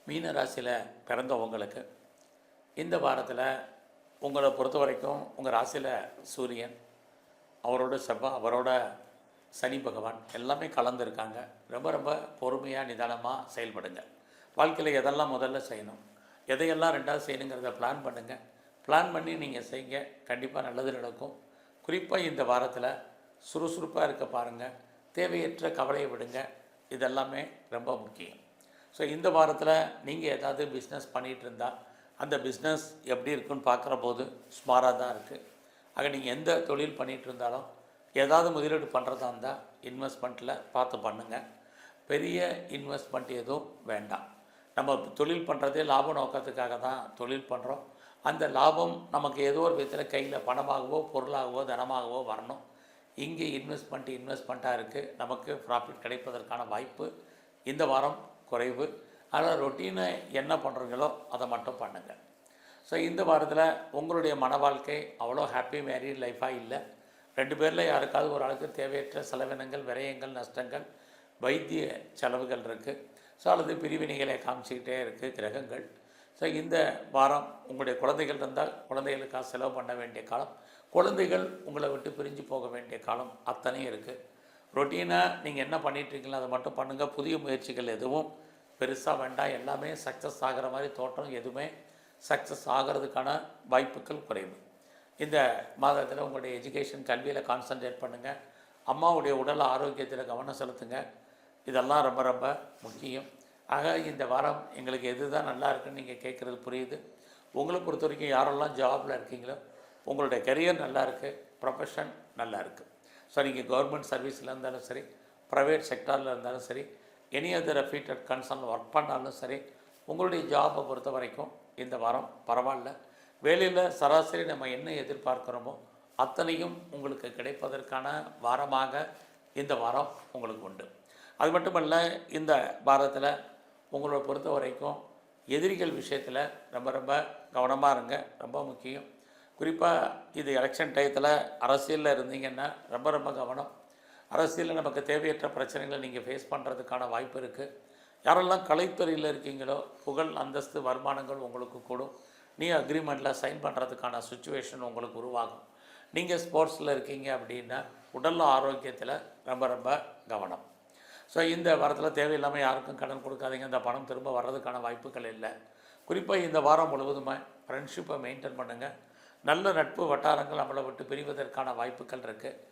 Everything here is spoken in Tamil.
மீன ராசியில் பிறந்தவங்களுக்கு இந்த வாரத்தில் உங்களை பொறுத்த வரைக்கும் உங்கள் ராசியில் சூரியன், அவரோட செவ்வாய், அவரோட சனி பகவான் எல்லாமே கலந்துருக்காங்க. ரொம்ப ரொம்ப பொறுமையாக நிதானமாக செயல்படுங்க. வாழ்க்கையில் எதெல்லாம் முதல்ல செய்யணும், எதையெல்லாம் ரெண்டாவது செய்யணுங்கிறத பிளான் பண்ணுங்கள். பிளான் பண்ணி நீங்கள் செய்யுங்க, கண்டிப்பாக நல்லது நடக்கும். குறிப்பாக இந்த வாரத்தில் சுறுசுறுப்பாக இருக்க பாருங்கள். தேவையற்ற கவலையை விடுங்க. இதெல்லாமே ரொம்ப முக்கியம். ஸோ இந்த வாரத்தில் நீங்கள் ஏதாவது பிஸ்னஸ் பண்ணிகிட்டு இருந்தால் அந்த பிஸ்னஸ் எப்படி இருக்குன்னு பார்க்குற போது சுமாராக தான் இருக்குது. ஆக நீங்கள் எந்த தொழில் பண்ணிகிட்டு இருந்தாலும் ஏதாவது முதலீடு பண்ணுறதா இருந்தால் இன்வெஸ்ட்மெண்ட்டில் பார்த்து பண்ணுங்கள். பெரிய இன்வெஸ்ட்மெண்ட் எதுவும் வேண்டாம். நம்ம தொழில் பண்ணுறதே லாப நோக்கத்துக்காக தான் தொழில் பண்ணுறோம். அந்த லாபம் நமக்கு ஏதோ ஒரு விதத்தில் கையில் பணமாகவோ பொருளாகவோ தனமாகவோ வரணும். இங்கே இன்வெஸ்ட்மெண்ட்டாக இருக்குது. நமக்கு ப்ராஃபிட் கிடைப்பதற்கான வாய்ப்பு இந்த வாரம் குறைவு. ஆனால் ரொட்டீனை என்ன பண்ணுறீங்களோ அதை மட்டும் பண்ணுங்கள். ஸோ இந்த வாரத்தில் உங்களுடைய மன வாழ்க்கை அவ்வளோ ஹாப்பி மேரிட் லைஃபாக இல்லை. 2 பேரில் யாருக்காவது ஒரு ஆளுக்கு தேவையற்ற செலவினங்கள், விரயங்கள், நஷ்டங்கள், வைத்திய செலவுகள் இருக்குது. ஸோ அல்லது பிரிவினைகளை காமிச்சிக்கிட்டே இருக்குது கிரகங்கள். ஸோ இந்த வாரம் உங்களுடைய குழந்தைகள் இருந்தால் குழந்தைகளுக்காக செலவு பண்ண வேண்டிய காலம், குழந்தைகள் உங்களை விட்டு பிரிஞ்சு போக வேண்டிய காலம் அத்தனையும் இருக்குது. ரொட்டீனாக நீங்கள் என்ன பண்ணிகிட்ருக்கீங்களோ அதை மட்டும் பண்ணுங்கள். புதிய முயற்சிகள் எதுவும் பெருசாக வேண்டாம். எல்லாமே சக்ஸஸ் ஆகிற மாதிரி தோற்றம், எதுவுமே சக்ஸஸ் ஆகிறதுக்கான வாய்ப்புகள் குறைவு. இந்த மாதத்தில் உங்களுடைய எஜுகேஷன், கல்வியில் கான்சன்ட்ரேட் பண்ணுங்கள். அம்மாவுடைய உடல் ஆரோக்கியத்தில் கவனம் செலுத்துங்க. இதெல்லாம் ரொம்ப ரொம்ப முக்கியம். ஆக இந்த வாரம் எங்களுக்கு எது தான் நல்லா இருக்குன்னு நீங்கள் கேட்குறது புரியுது. உங்களை பொறுத்த வரைக்கும் யாரெல்லாம் ஜாபில் இருக்கீங்களோ உங்களுடைய கரியர் நல்லா இருக்குது, ப்ரொஃபஷன் நல்லா இருக்குது. ஸோ நீங்கள் கவர்மெண்ட் சர்வீஸில் இருந்தாலும் சரி, ப்ரைவேட் செக்டாரில் இருந்தாலும் சரி, எனி அதர் அஃபீட்டட் கன்சர்ன் ஒர்க் பண்ணாலும் சரி, உங்களுடைய ஜாபை பொறுத்த வரைக்கும் இந்த வாரம் பரவாயில்ல. வேலையில் சராசரி நம்ம என்ன எதிர்பார்க்குறோமோ அத்தனையும் உங்களுக்கு கிடைப்பதற்கான வாரமாக இந்த வாரம் உங்களுக்கு உண்டு. அது மட்டுமல்ல, இந்த வாரத்தில் உங்களை பொறுத்த வரைக்கும் எதிரிகள் விஷயத்தில் ரொம்ப ரொம்ப கவனமாக இருங்க, ரொம்ப முக்கியம். குறிப்பாக இது எலெக்ஷன் டயத்தில் அரசியலில் இருந்தீங்கன்னா ரொம்ப ரொம்ப கவனம். அரசியலில் நமக்கு தேவையற்ற பிரச்சனைகளை நீங்கள் ஃபேஸ் பண்ணுறதுக்கான வாய்ப்பு இருக்குது. யாரெல்லாம் கலைத்துறையில் இருக்கீங்களோ புகழ், அந்தஸ்து, வருமானங்கள் உங்களுக்கு கூடும். அக்ரிமெண்ட்டில் சைன் பண்ணுறதுக்கான சுச்சுவேஷன் உங்களுக்கு உருவாகும். நீங்கள் ஸ்போர்ட்ஸில் இருக்கீங்க அப்படின்னா உடல் ஆரோக்கியத்தில் ரொம்ப ரொம்ப கவனம். ஸோ இந்த வாரத்தில் தேவையில்லாமல் யாருக்கும் கடன் கொடுக்காதீங்க. இந்த பணம் திரும்ப வர்றதுக்கான வாய்ப்புகள் இல்லை. குறிப்பாக இந்த வாரம் முழுவதுமே ஃப்ரெண்ட்ஷிப்பை மெயின்டைன் பண்ணுங்கள். நல்ல நட்பு வட்டாரங்கள் நம்மளை விட்டு பிரிவதற்கான வாய்ப்புகள் இருக்குது.